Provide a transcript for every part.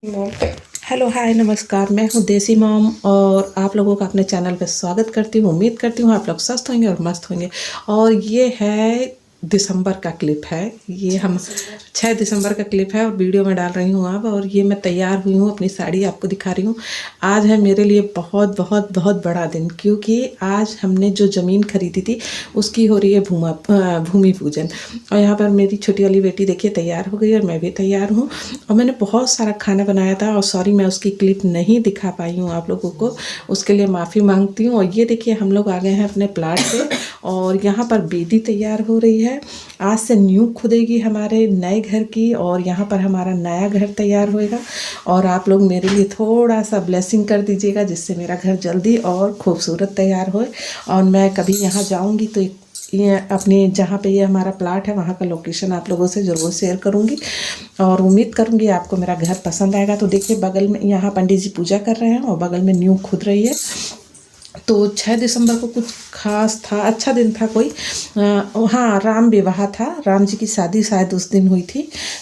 Hello hi नमस्कार। मैं हूँ देसी मॉम और आप लोगों का अपने चैनल पे स्वागत करती हूँ। उम्मीद करती हूँ आप लोग स्वस्थ होंगे और मस्त होंगे। और ये है दिसंबर का क्लिप है। ये हम 6 दिसंबर का क्लिप है और वीडियो में डाल रही हूँ अब। और ये मैं तैयार हुई हूँ, अपनी साड़ी आपको दिखा रही हूँ। आज है मेरे लिए बहुत बहुत बहुत बड़ा दिन, क्योंकि आज हमने जो ज़मीन खरीदी थी उसकी हो रही है भूमि पूजन। और यहाँ पर मेरी छोटी वाली बेटी देखिए तैयार हो गई और मैं भी तैयार हूँ। और मैंने बहुत सारा खाना बनाया था और सॉरी मैं उसकी क्लिप नहीं दिखा पाई हूँ आप लोगों को, उसके लिए माफ़ी मांगती हूँ। और ये देखिए हम लोग आ गए हैं अपने प्लाट पे और यहाँ पर बेदी तैयार हो रही है। आज से नींव खुदेगी हमारे नए घर की और यहाँ पर हमारा नया घर तैयार होएगा। और आप लोग मेरे लिए थोड़ा सा ब्लेसिंग कर दीजिएगा, जिससे मेरा घर जल्दी और खूबसूरत तैयार होए। और मैं कभी यहाँ जाऊँगी तो ये अपने जहाँ पे ये हमारा प्लाट है वहाँ का लोकेशन आप लोगों से ज़रूर शेयर करूँगी। और उम्मीद करूँगी आपको मेरा घर पसंद आएगा। तो देखिए बगल में यहाँ पंडित जी पूजा कर रहे हैं और बगल में नींव खुद रही है। तो 6 दिसंबर को कुछ खास था, अच्छा दिन था कोई। हाँ, राम विवाह था, राम जी की शादी शायद उस दिन हुई थी,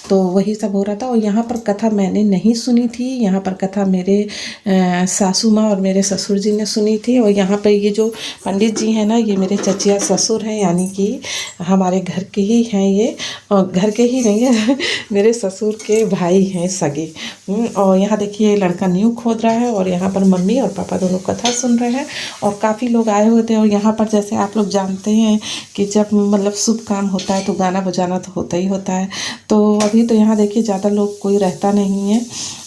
तो वही सब हो रहा था। और यहाँ पर कथा मैंने नहीं सुनी थी, यहाँ पर कथा मेरे सासू माँ और मेरे ससुर जी ने सुनी थी। और यहाँ पर ये जो पंडित जी हैं ना, ये मेरे चचिया ससुर हैं, यानी कि हमारे घर के ही हैं ये। और घर के ही नहीं है मेरे ससुर के भाई हैं सगे। और यहाँ देखिए लड़का नींव खोद रहा है और यहाँ पर मम्मी और पापा दोनों कथा सुन रहे हैं। और काफ़ी लोग आए हुए थे। और यहाँ पर जैसे आप लोग जानते हैं कि जब मतलब शुभ काम होता है तो गाना बजाना तो होता ही होता है। तो अभी तो यहाँ देखिए ज़्यादा लोग कोई रहता नहीं है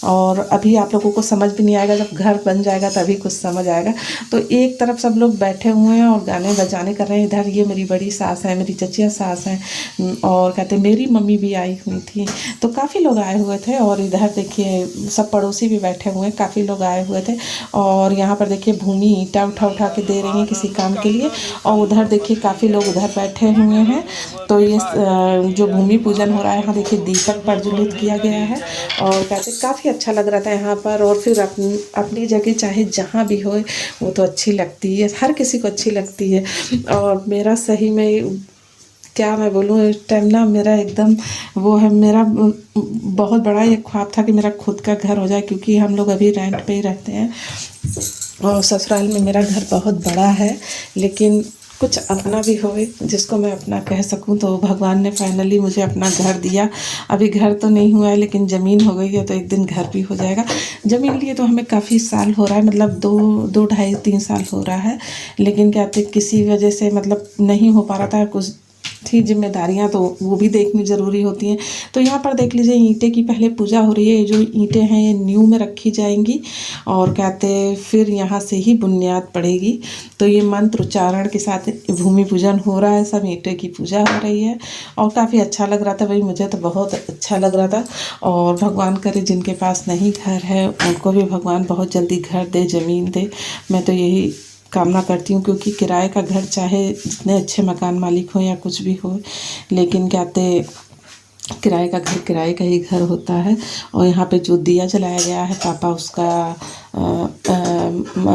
और अभी आप लोगों को समझ भी नहीं आएगा, जब घर बन जाएगा तभी कुछ समझ आएगा। तो एक तरफ सब लोग बैठे हुए हैं और गाने बजाने कर रहे हैं। इधर ये मेरी बड़ी सास है, मेरी चचिया सास हैं और कहते मेरी मम्मी भी आई हुई थी। तो काफ़ी लोग आए हुए थे। और इधर देखिए सब पड़ोसी भी बैठे हुए हैं, काफ़ी लोग आए हुए थे। और यहाँ पर देखिए भूमि ईंटा उठा के दे रही हैं किसी काम के लिए। और उधर देखिए काफ़ी लोग उधर बैठे हुए हैं। तो ये जो भूमि पूजन हो रहा है, यहाँ देखिए दीपक प्रज्वलित किया गया है और कहते काफ़ी अच्छा लग रहा था यहाँ पर। और फिर अपनी जगह चाहे जहाँ भी हो वो तो अच्छी लगती है, हर किसी को अच्छी लगती है। और मेरा सही में क्या मैं बोलूँ, इस टाइम ना मेरा एकदम वो है, मेरा बहुत बड़ा ये ख्वाब था कि मेरा खुद का घर हो जाए, क्योंकि हम लोग अभी रेंट पे ही रहते हैं। और ससुराल में मेरा घर बहुत बड़ा है, लेकिन कुछ अपना भी होए जिसको मैं अपना कह सकूं। तो भगवान ने फाइनली मुझे अपना घर दिया। अभी घर तो नहीं हुआ है, लेकिन ज़मीन हो गई है, तो एक दिन घर भी हो जाएगा। ज़मीन लिए तो हमें काफ़ी साल हो रहा है, मतलब दो ढाई 3 साल हो रहा है। लेकिन कहते किसी वजह से मतलब नहीं हो पा रहा था, कुछ थी जिम्मेदारियां, तो वो भी देखनी ज़रूरी होती हैं। तो यहाँ पर देख लीजिए ईंटें की पहले पूजा हो रही है। ये जो ईंटें हैं ये नींव में रखी जाएंगी और कहते फिर यहाँ से ही बुनियाद पड़ेगी। तो ये मंत्र उच्चारण के साथ भूमि पूजन हो रहा है, सब ईंटें की पूजा हो रही है। और काफ़ी अच्छा लग रहा था भाई, मुझे तो बहुत अच्छा लग रहा था। और भगवान करे जिनके पास नहीं घर है उनको भी भगवान बहुत जल्दी घर दे, ज़मीन दे। मैं तो यही कामना करती हूँ, क्योंकि किराए का घर चाहे जितने अच्छे मकान मालिक हो या कुछ भी हो, लेकिन कहते किराए का घर किराए का ही घर होता है। और यहाँ पे जो दिया जलाया गया है, पापा उसका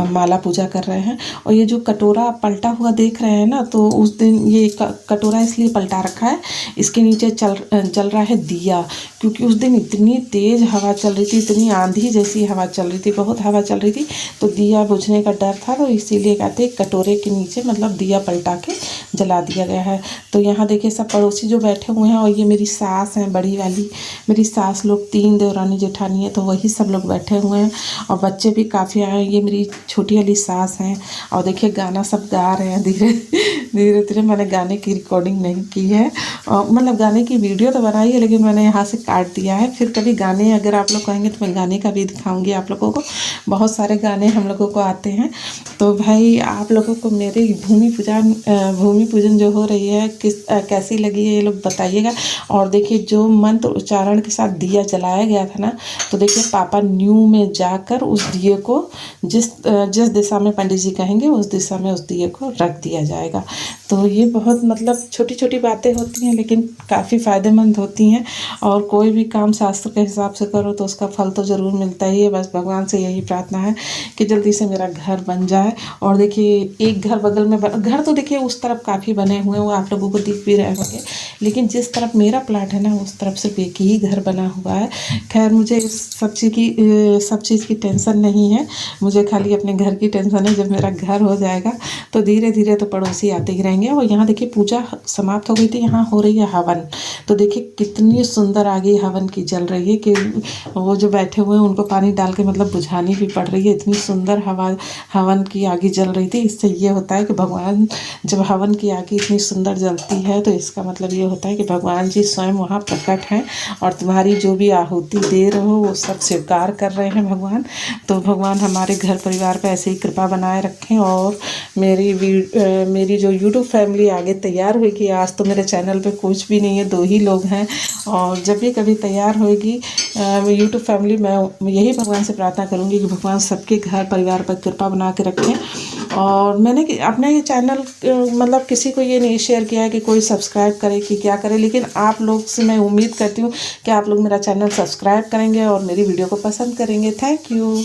माला पूजा कर रहे हैं। और ये जो कटोरा पलटा हुआ देख रहे हैं ना, तो उस दिन ये कटोरा इसलिए पलटा रखा है, इसके नीचे जल रहा है दिया। क्योंकि उस दिन इतनी तेज़ हवा चल रही थी, इतनी आंधी जैसी हवा चल रही थी, बहुत हवा चल रही थी, तो दिया बुझने का डर था। तो इसीलिए कहते कटोरे के नीचे मतलब दिया पलटा के जला दिया गया है। तो यहाँ देखिए सब पड़ोसी जो बैठे हुए हैं, और ये मेरी सास हैं बड़ी वाली, मेरी सास लोग 3 देवरानी जेठानी है, तो वही सब लोग बैठे हुए हैं। और बच्चे भी काफ़ी आए हैं। ये मेरी छोटी वाली सास हैं। और देखिए गाना सब गा रहे हैं धीरे धीरे धीरे। मैंने गाने की रिकॉर्डिंग नहीं की है, मतलब गाने की वीडियो तो बनाई है, लेकिन मैंने यहाँ से काट दिया है। फिर कभी गाने अगर आप लोग कहेंगे तो मैं गाने का भी दिखाऊंगी आप लोगों को। बहुत सारे गाने हम लोगों को आते हैं। तो भाई आप लोगों को मेरी भूमि पूजन जो हो रही है कैसी लगी है ये लोग बताइएगा। और देखिए जो मंत्र उच्चारण के साथ दिया जलाया गया था ना, तो देखिए पापा न्यू में जाकर उस दिए को जिस जिस दिशा में पंडित जी कहेंगे उस दिशा में उस दिए को रख दिया जाएगा। तो ये बहुत मतलब छोटी छोटी बातें होती हैं लेकिन काफ़ी फ़ायदेमंद होती हैं। और कोई भी काम शास्त्र के हिसाब से करो तो उसका फल तो ज़रूर मिलता ही है। बस भगवान से यही प्रार्थना है कि जल्दी से मेरा घर बन जाए। और देखिए एक घर बगल में घर तो देखिए उस तरफ काफ़ी बने हुए हैं, वो आप लोगों को दिख भी रहे होंगे, लेकिन जिस तरफ मेरा प्लाट है ना उस तरफ सिर्फ एक ही घर बना हुआ है। खैर मुझे इस सब चीज़ की टेंशन नहीं है, मुझे खाली अपने घर की टेंशन है। जब मेरा घर हो जाएगा तो धीरे धीरे तो पड़ोसी आते ही रहेंगे। और यहाँ देखिए पूजा समाप्त हो गई थी, यहाँ हो रही है हवन। तो देखिए कितनी सुंदर आगे हवन की जल रही है कि वो जो बैठे हुए हैं उनको पानी डाल के मतलब बुझानी भी पड़ रही है। इतनी सुंदर हवन की आगे जल रही थी। इससे ये होता है कि भगवान जब हवन की आगे इतनी सुंदर जलती है तो इसका मतलब ये होता है कि भगवान जी स्वयं वहाँ प्रकट हैं और तुम्हारी जो भी आहुति दे रहे हो वो सब स्वीकार कर रहे हैं भगवान। तो भगवान हमारे घर परिवार पे ऐसे ही कृपा बनाए रखें। और मेरी जो यूट्यूब फैमिली आगे तैयार होगी, आज तो मेरे चैनल पे कुछ भी नहीं है, 2 ही लोग हैं। और जब भी कभी तैयार होगी यूट्यूब फैमिली, मैं यही भगवान से प्रार्थना करूँगी कि भगवान सबके घर परिवार पर कृपा बना के रखें। और मैंने अपने ये चैनल मतलब किसी को ये नहीं शेयर किया है कि कोई सब्सक्राइब करे कि क्या करे, लेकिन आप लोग से मैं उम्मीद करती हूँ कि आप लोग मेरा चैनल सब्सक्राइब करेंगे और मेरी वीडियो को पसंद करेंगे। Thank you.